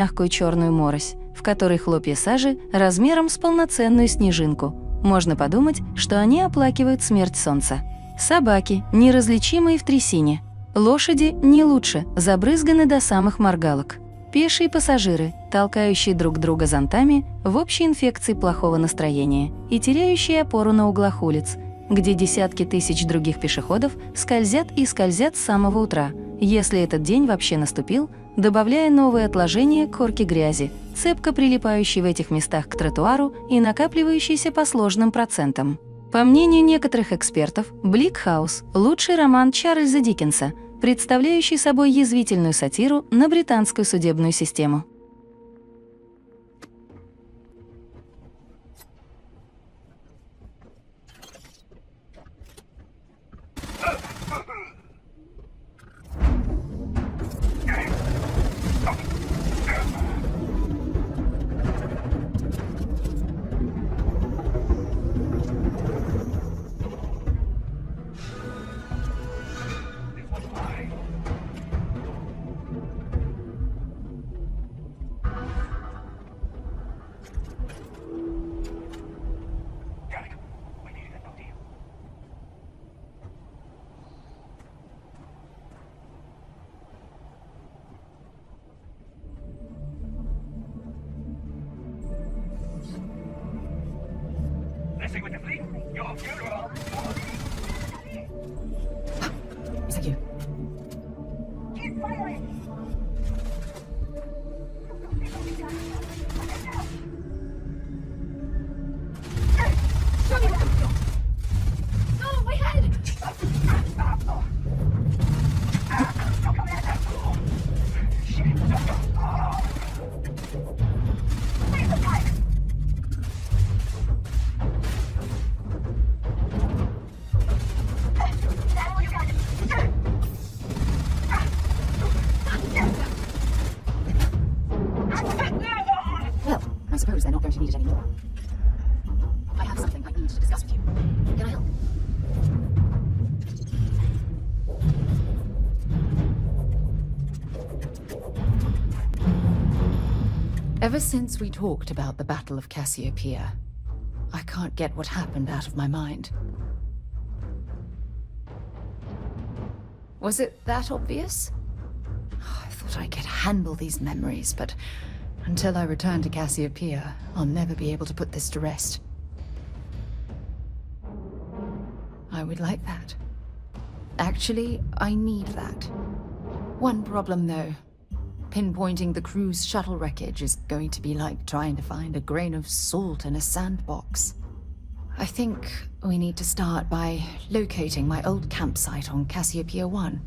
мягкую черную морось, в которой хлопья сажи размером с полноценную снежинку. Можно подумать, что они оплакивают смерть солнца. Собаки, неразличимые в трясине. Лошади не лучше, забрызганы до самых моргалок. Пешие пассажиры, толкающие друг друга зонтами в общей инфекции плохого настроения и теряющие опору на углах улиц, где десятки тысяч других пешеходов скользят и скользят с самого утра, если этот день вообще наступил, добавляя новые отложения корки грязи, цепко прилипающей в этих местах к тротуару и накапливающейся по сложным процентам. По мнению некоторых экспертов, «Блик Хаус» — лучший роман Чарльза Диккенса, представляющий собой язвительную сатиру на британскую судебную систему. With the fleet, your funeral. Is that you? Keep firing! Show me that! No, my head! Well, I suppose they're not going to need it anymore. I have something I need to discuss with you. Can I help? Ever since we talked about the Battle of Cassiopeia, I can't get what happened out of my mind. Was it that obvious? I thought I could handle these memories, but until I return to Cassiopeia, I'll never be able to put this to rest. I would like that. Actually, I need that. One problem, though. Pinpointing the crew's shuttle wreckage is going to be like trying to find a grain of salt in a sandbox. I think we need to start by locating my old campsite on Cassiopeia 1.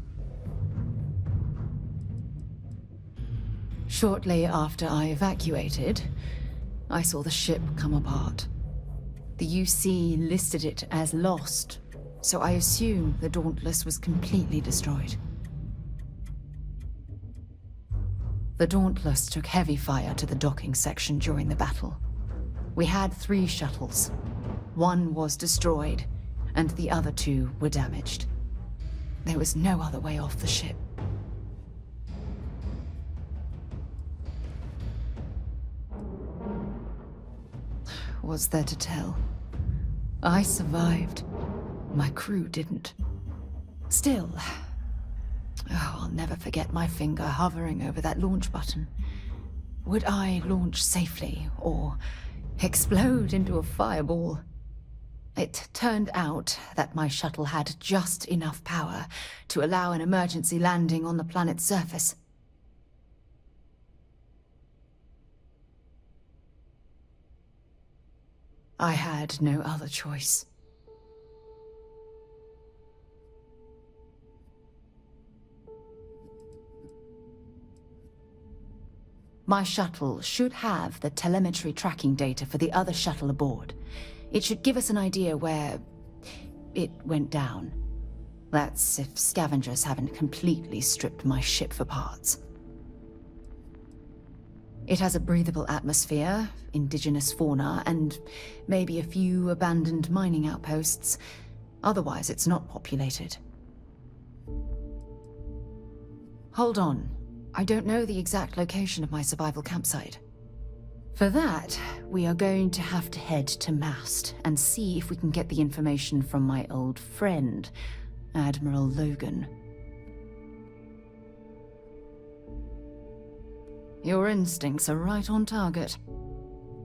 Shortly after I evacuated, I saw the ship come apart. The UC listed it as lost, so I assume the Dauntless was completely destroyed. The Dauntless took heavy fire to the docking section during the battle. We had 3 shuttles. One was destroyed, and the other 2 were damaged. There was no other way off the ship. What's there to tell? I survived. My crew didn't. Still, I'll never forget my finger hovering over that launch button. Would I launch safely, or explode into a fireball? It turned out that my shuttle had just enough power to allow an emergency landing on the planet's surface. I had no other choice. My shuttle should have the telemetry tracking data for the other shuttle aboard. It should give us an idea where it went down. That's if scavengers haven't completely stripped my ship for parts. It has a breathable atmosphere, indigenous fauna, and maybe a few abandoned mining outposts. Otherwise, it's not populated. Hold on. I don't know the exact location of my survival campsite. For that, we are going to have to head to Mast and see if we can get the information from my old friend, Admiral Logan. Your instincts are right on target.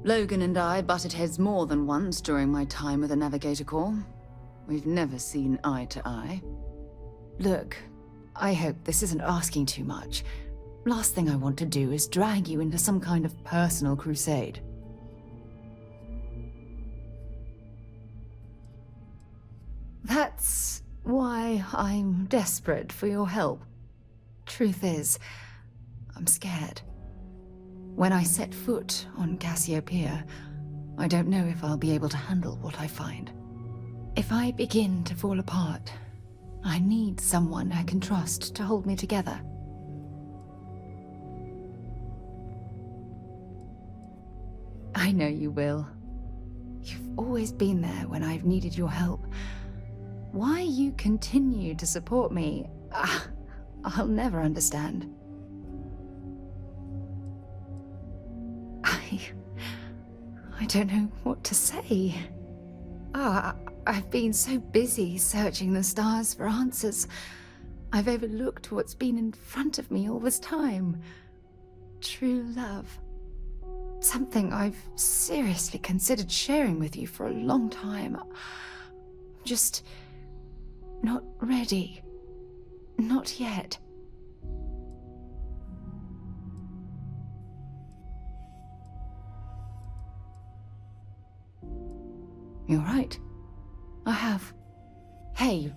Logan and I butted heads more than once during my time with the Navigator Corps. We've never seen eye to eye. Look, I hope this isn't asking too much. Last thing I want to do is drag you into some kind of personal crusade. That's why I'm desperate for your help. Truth is, I'm scared. When I set foot on Cassiopeia, I don't know if I'll be able to handle what I find. If I begin to fall apart, I need someone I can trust to hold me together. I know you will. You've always been there when I've needed your help. Why you continue to support me, I'll never understand. I don't know what to say. I've been so busy searching the stars for answers. I've overlooked what's been in front of me all this time. True love. Something I've seriously considered sharing with you for a long time. I'm just not ready. Not yet. You're right. I have. Hey,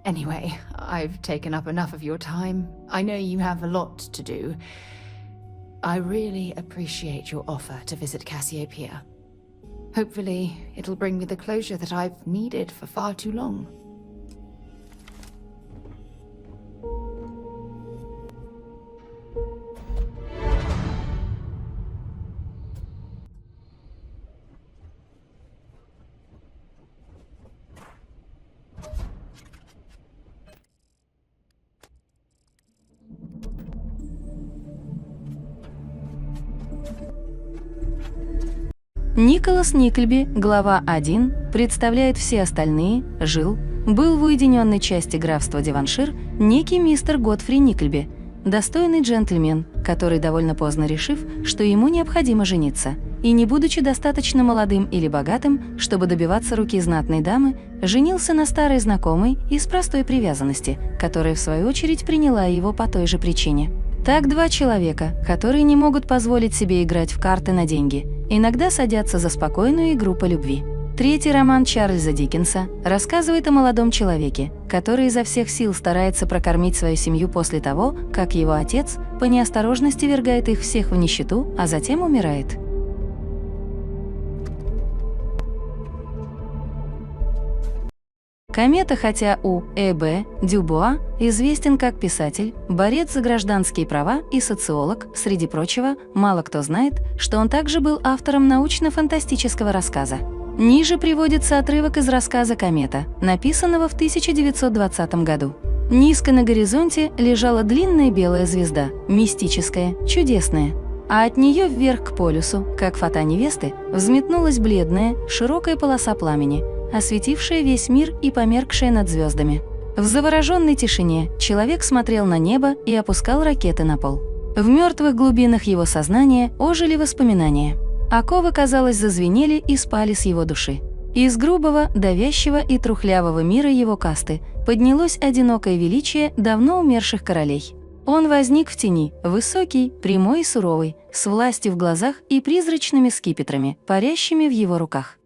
anyway, I've taken up enough of your time. I know you have a lot to do. I really appreciate your offer to visit Cassiopeia. Hopefully, it'll bring me the closure that I've needed for far too long. Николас Никльби, глава 1, представляет все остальные, жил, был в уединенной части графства Деваншир некий мистер Годфри Никльби, достойный джентльмен, который, довольно поздно решив, что ему необходимо жениться, и не будучи достаточно молодым или богатым, чтобы добиваться руки знатной дамы, женился на старой знакомой из простой привязанности, которая, в свою очередь, приняла его по той же причине. Так два человека, которые не могут позволить себе играть в карты на деньги, иногда садятся за спокойную игру по любви. Третий роман Чарльза Диккенса рассказывает о молодом человеке, который изо всех сил старается прокормить свою семью после того, как его отец по неосторожности ввергает их всех в нищету, а затем умирает. Комета, хотя у Э.Б. Дюбуа известен как писатель, борец за гражданские права и социолог, среди прочего, мало кто знает, что он также был автором научно-фантастического рассказа. Ниже приводится отрывок из рассказа «Комета», написанного в 1920 году. Низко на горизонте лежала длинная белая звезда, мистическая, чудесная. А от нее вверх к полюсу, как фата невесты, взметнулась бледная, широкая полоса пламени, осветившая весь мир и померкшая над звездами. В завороженной тишине человек смотрел на небо и опускал ракеты на пол. В мертвых глубинах его сознания ожили воспоминания. Оковы, казалось, зазвенели и спали с его души. Из грубого, давящего и трухлявого мира его касты поднялось одинокое величие давно умерших королей. Он возник в тени, высокий, прямой и суровый, с властью в глазах и призрачными скипетрами, парящими в его руках.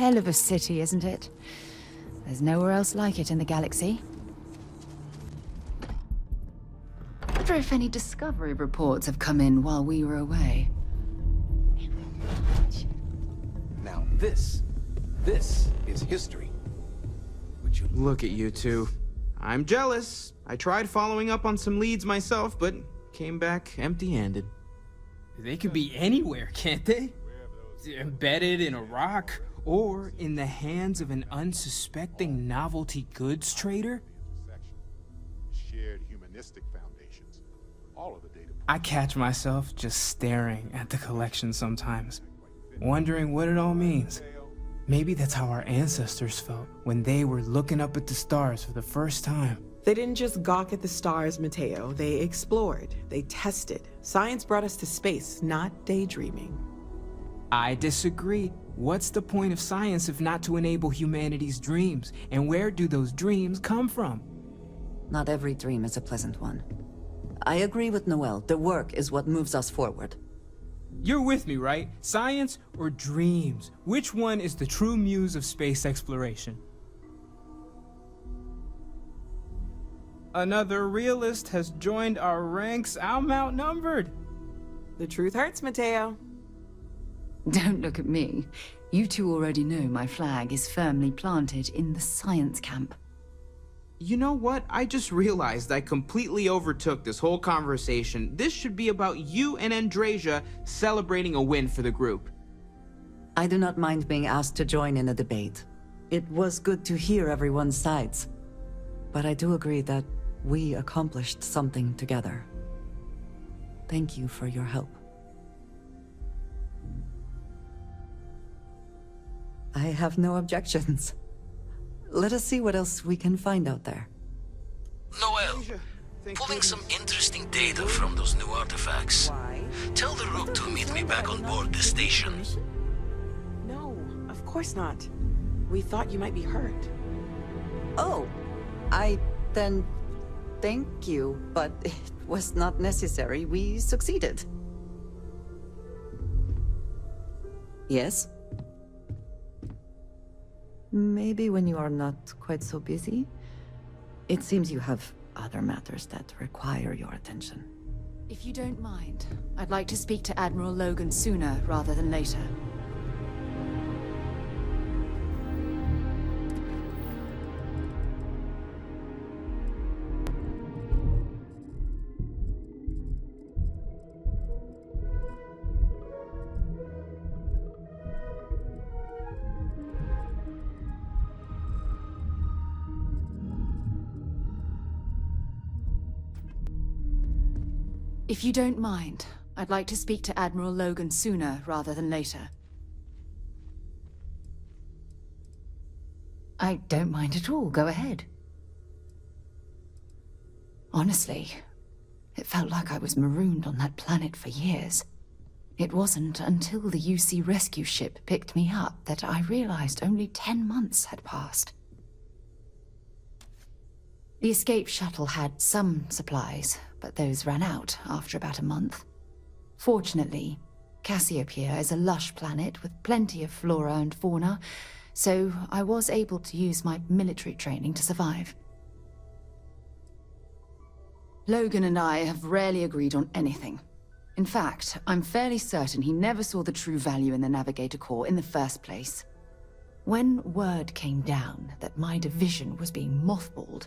hell of a city, isn't it? There's nowhere else like it in the galaxy. I wonder if any discovery reports have come in while we were away. Now this is history. Would you Look at you two. I'm jealous. I tried following up on some leads myself, but came back empty-handed. They could be anywhere, can't they? Embedded in a rock, or in the hands of an unsuspecting novelty goods trader? Shared humanistic foundations. All of the data. I catch myself just staring at the collection sometimes, wondering what it all means. Maybe that's how our ancestors felt when they were looking up at the stars for the first time. They didn't just gawk at the stars, Mateo. They explored. They tested. Science brought us to space, not daydreaming. I disagree. What's the point of science if not to enable humanity's dreams? And where do those dreams come from? Not every dream is a pleasant one. I agree with Noel. The work is what moves us forward. You're with me, right? Science or dreams? Which one is the true muse of space exploration? Another realist has joined our ranks. I'm outnumbered. The truth hurts, Mateo. Don't look at me. You two already know my flag is firmly planted in the science camp. You know what? I just realized I completely overtook this whole conversation. This should be about you and Andrasia celebrating a win for the group. I do not mind being asked to join in a debate. It was good to hear everyone's sides. But I do agree that we accomplished something together. Thank you for your help. I have no objections. Let us see what else we can find out there. Noel, pulling some interesting data from those new artifacts. Tell the Rook to meet me back on board the station. No, of course not. We thought you might be hurt. Oh, then thank you, but it was not necessary. We succeeded. Yes? Maybe when you are not quite so busy. It seems you have other matters that require your attention. If you don't mind, I'd like to speak to Admiral Logan sooner rather than later. If you don't mind, I'd like to speak to Admiral Logan sooner rather than later. I don't mind at all. Go ahead. Honestly, it felt like I was marooned on that planet for years. It wasn't until the UC rescue ship picked me up that I realized only 10 months had passed. The escape shuttle had some supplies, but those ran out after about a month. Fortunately, Cassiopeia is a lush planet with plenty of flora and fauna, so I was able to use my military training to survive. Logan and I have rarely agreed on anything. In fact, I'm fairly certain he never saw the true value in the Navigator Corps in the first place. When word came down that my division was being mothballed,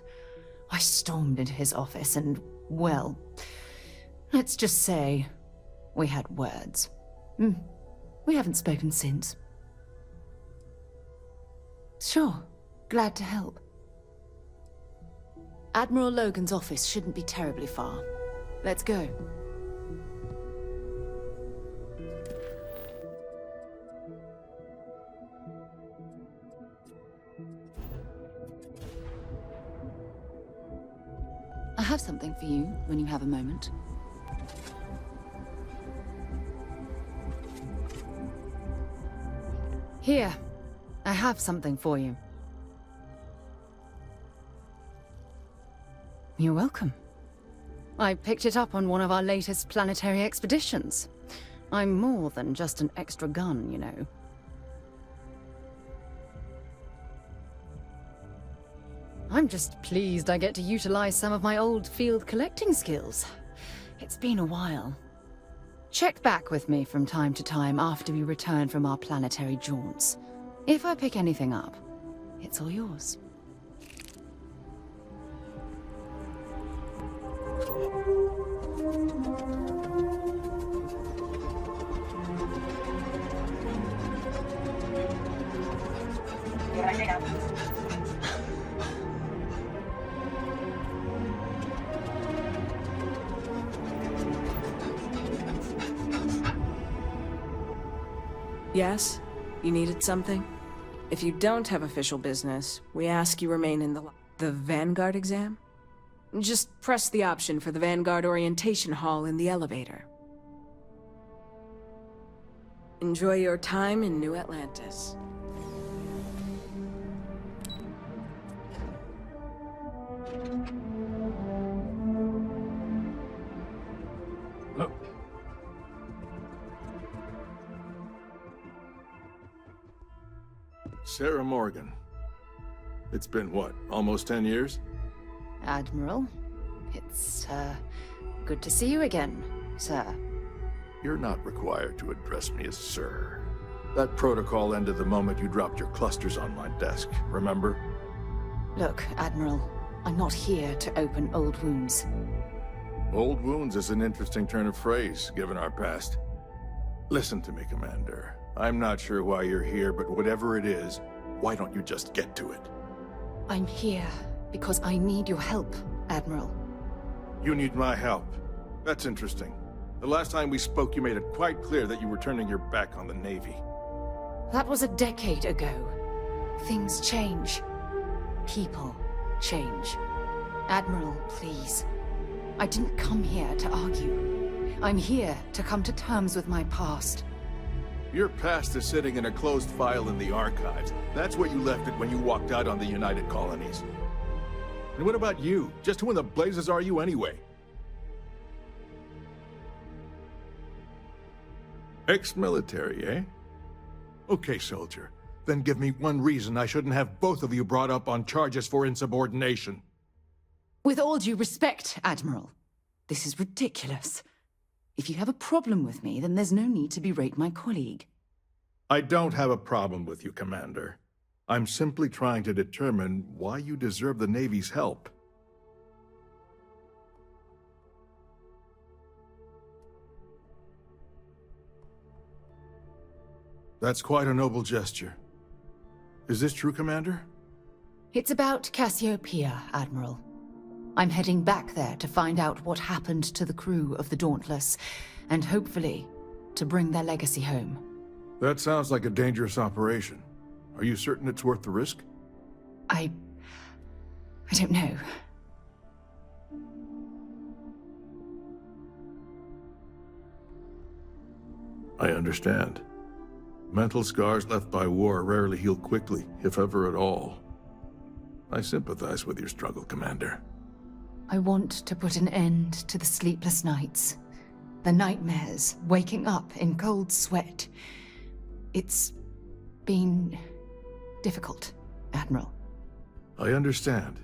I stormed into his office and, well, let's just say we had words. We haven't spoken since. Sure, glad to help. Admiral Logan's office shouldn't be terribly far. Let's go. I have something for you when you have a moment. Here, I have something for you. You're welcome. I picked it up on one of our latest planetary expeditions. I'm more than just an extra gun, you know. I'm just pleased I get to utilize some of my old field collecting skills. It's been a while. Check back with me from time to time after we return from our planetary jaunts. If I pick anything up, it's all yours. Yes? You needed something? If you don't have official business, we ask you remain in the Vanguard exam? Just press the option for the Vanguard Orientation Hall in the elevator. Enjoy your time in New Atlantis. Sarah Morgan. It's been, what, almost 10 years? Admiral, it's, good to see you again, sir. You're not required to address me as sir. That protocol ended the moment you dropped your clusters on my desk, remember? Look, Admiral, I'm not here to open old wounds. Old wounds is an interesting turn of phrase, given our past. Listen to me, Commander. I'm not sure why you're here, but whatever it is, why don't you just get to it? I'm here because I need your help, Admiral. You need my help. That's interesting. The last time we spoke, you made it quite clear that you were turning your back on the Navy. That was a decade ago. Things change. People change. Admiral, please. I didn't come here to argue. I'm here to come to terms with my past. Your past is sitting in a closed file in the archives. That's where you left it when you walked out on the United Colonies. And what about you? Just who in the blazes are you anyway? Ex-military, eh? Okay, soldier. Then give me one reason I shouldn't have both of you brought up on charges for insubordination. With all due respect, Admiral, this is ridiculous. If you have a problem with me, then there's no need to berate my colleague. I don't have a problem with you, Commander. I'm simply trying to determine why you deserve the Navy's help. That's quite a noble gesture. Is this true, Commander? It's about Cassiopeia, Admiral. I'm heading back there to find out what happened to the crew of the Dauntless, and hopefully, to bring their legacy home. That sounds like a dangerous operation. Are you certain it's worth the risk? I don't know. I understand. Mental scars left by war rarely heal quickly, if ever at all. I sympathize with your struggle, Commander. I want to put an end to the sleepless nights, the nightmares, waking up in cold sweat. It's been difficult, Admiral. I understand.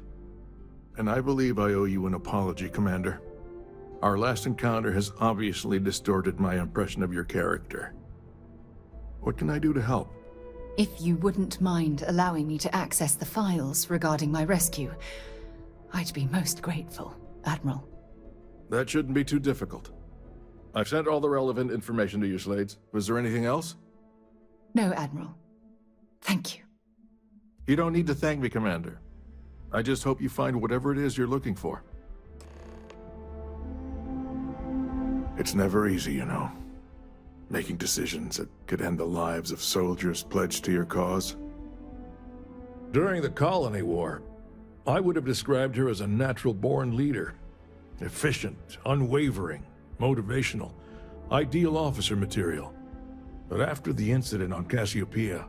And I believe I owe you an apology, Commander. Our last encounter has obviously distorted my impression of your character. What can I do to help? If you wouldn't mind allowing me to access the files regarding my rescue, I'd be most grateful, Admiral. That shouldn't be too difficult. I've sent all the relevant information to you, Slades. Was there anything else? No, Admiral. Thank you. You don't need to thank me, Commander. I just hope you find whatever it is you're looking for. It's never easy, you know. Making decisions that could end the lives of soldiers pledged to your cause. During the Colony War, I would have described her as a natural-born leader. Efficient, unwavering, motivational, ideal officer material. But after the incident on Cassiopeia,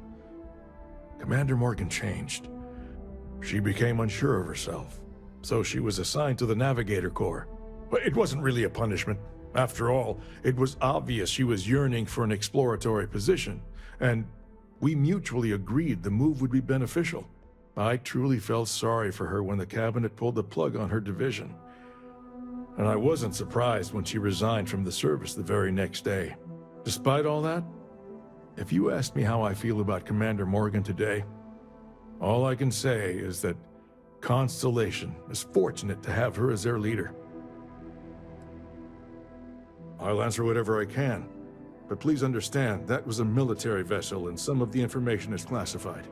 Commander Morgan changed. She became unsure of herself, so she was assigned to the Navigator Corps. But it wasn't really a punishment. After all, it was obvious she was yearning for an exploratory position, and we mutually agreed the move would be beneficial. I truly felt sorry for her when the cabinet pulled the plug on her division. And I wasn't surprised when she resigned from the service the very next day. Despite all that, if you ask me how I feel about Commander Morgan today, all I can say is that Constellation is fortunate to have her as their leader. I'll answer whatever I can, but please understand that was a military vessel and some of the information is classified.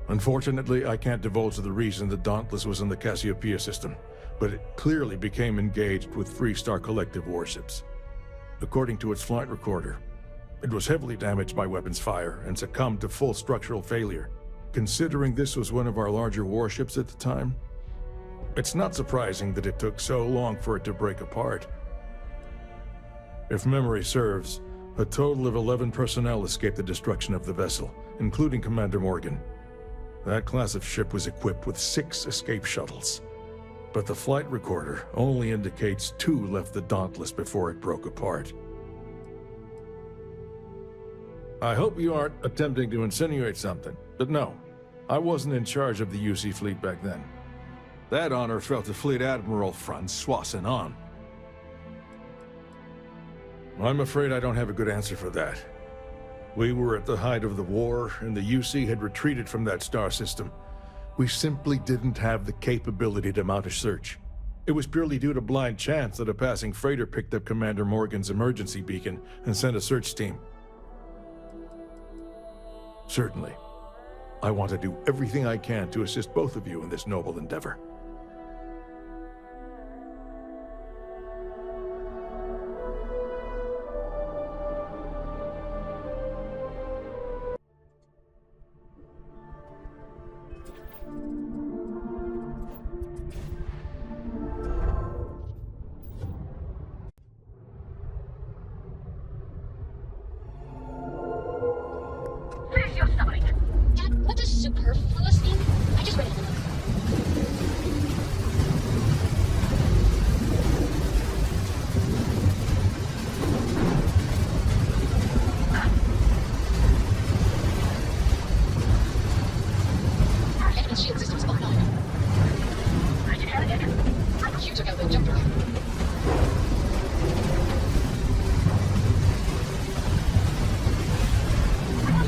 Unfortunately, I can't divulge the reason the Dauntless was in the Cassiopeia system, but it clearly became engaged with Freestar Collective warships. According to its flight recorder, it was heavily damaged by weapons fire and succumbed to full structural failure. Considering this was one of our larger warships at the time, it's not surprising that it took so long for it to break apart. If memory serves, a total of 11 personnel escaped the destruction of the vessel, including Commander Morgan. That class of ship was equipped with 6 escape shuttles, but the flight recorder only indicates 2 left the Dauntless before it broke apart. I hope you aren't attempting to insinuate something, but no, I wasn't in charge of the UC fleet back then. That honor fell to Fleet Admiral Francois Senon. I'm afraid I don't have a good answer for that. We were at the height of the war, and the UC had retreated from that star system. We simply didn't have the capability to mount a search. It was purely due to blind chance that a passing freighter picked up Commander Morgan's emergency beacon and sent a search team. Certainly, I want to do everything I can to assist both of you in this noble endeavor. Where's your stomach? Dad, what does superfluous mean? I just read it in the book. Our enemy shield system's offline. I can hear it. You took out the jump drive.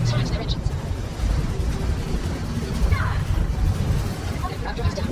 Times their engines. Okay, grab drives down.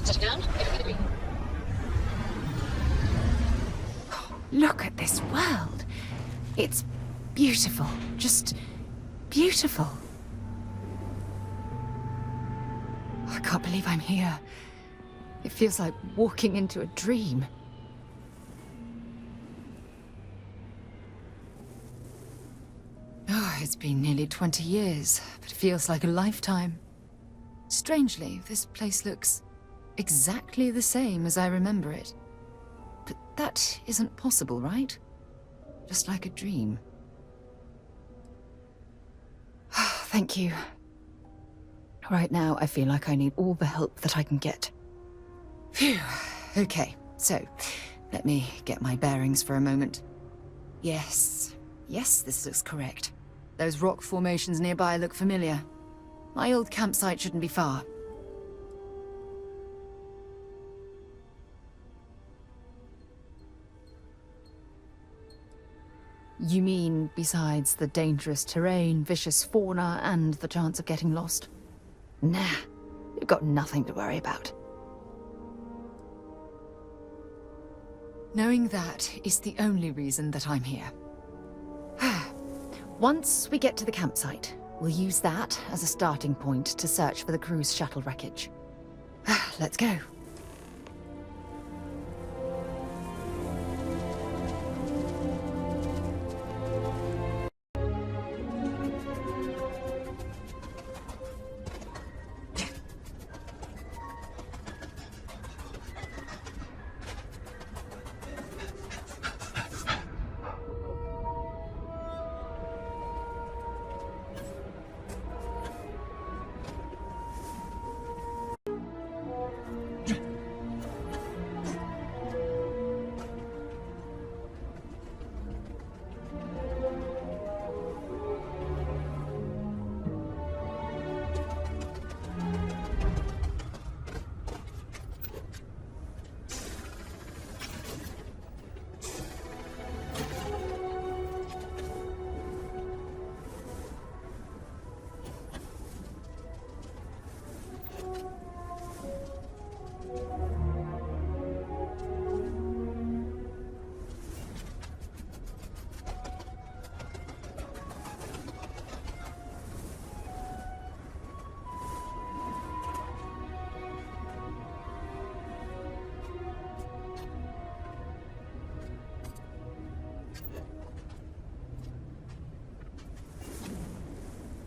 Touching down, everything agree. Look at this world. It's beautiful. Just beautiful. I can't believe I'm here. It feels like walking into a dream. Oh, it's been nearly 20 years, but it feels like a lifetime. Strangely, this place looks exactly the same as I remember it. But that isn't possible, right? Just like a dream. Thank you. Right now, I feel like I need all the help that I can get. Phew. Okay, so let me get my bearings for a moment. Yes, this looks correct. Those rock formations nearby look familiar. My old campsite shouldn't be far. You mean besides the dangerous terrain, vicious fauna, and the chance of getting lost? Nah, you've got nothing to worry about. Knowing that is the only reason that I'm here. Once we get to the campsite, we'll use that as a starting point to search for the crew's shuttle wreckage. Let's go.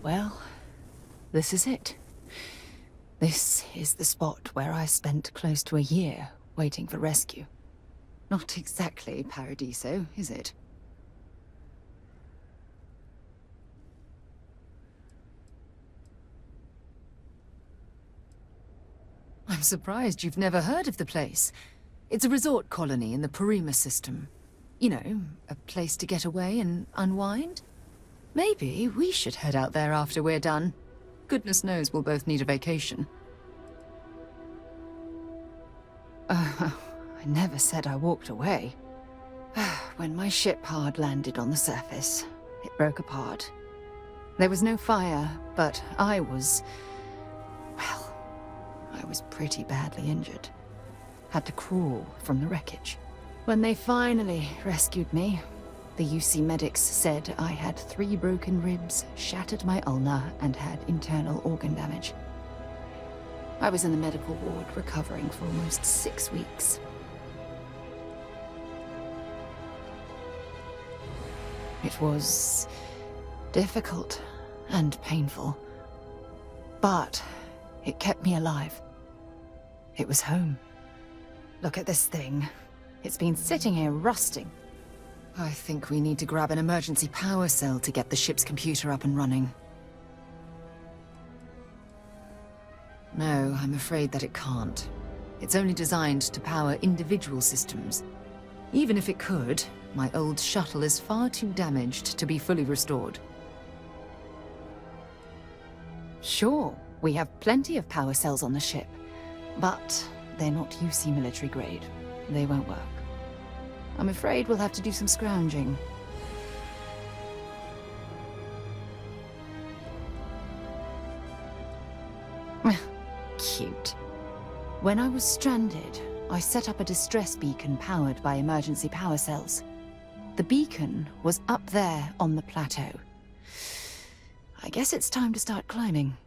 Well, this is it. This is the spot where I spent close to a year waiting for rescue. Not exactly Paradiso, is it? I'm surprised you've never heard of the place. It's a resort colony in the Parima system. You know, a place to get away and unwind. Maybe we should head out there after we're done. Goodness knows we'll both need a vacation. I never said I walked away. When my ship hard landed on the surface, it broke apart. There was no fire, but I was pretty badly injured. Had to crawl from the wreckage. When they finally rescued me, the UC medics said I had 3 broken ribs, shattered my ulna, and had internal organ damage. I was in the medical ward recovering for almost 6 weeks. It was difficult and painful, but it kept me alive. It was home. Look at this thing. It's been sitting here rusting. I think we need to grab an emergency power cell to get the ship's computer up and running. No, I'm afraid that it can't. It's only designed to power individual systems. Even if it could, my old shuttle is far too damaged to be fully restored. Sure, we have plenty of power cells on the ship, but they're not UC military grade. They won't work. I'm afraid we'll have to do some scrounging. Cute. When I was stranded, I set up a distress beacon powered by emergency power cells. The beacon was up there on the plateau. I guess it's time to start climbing.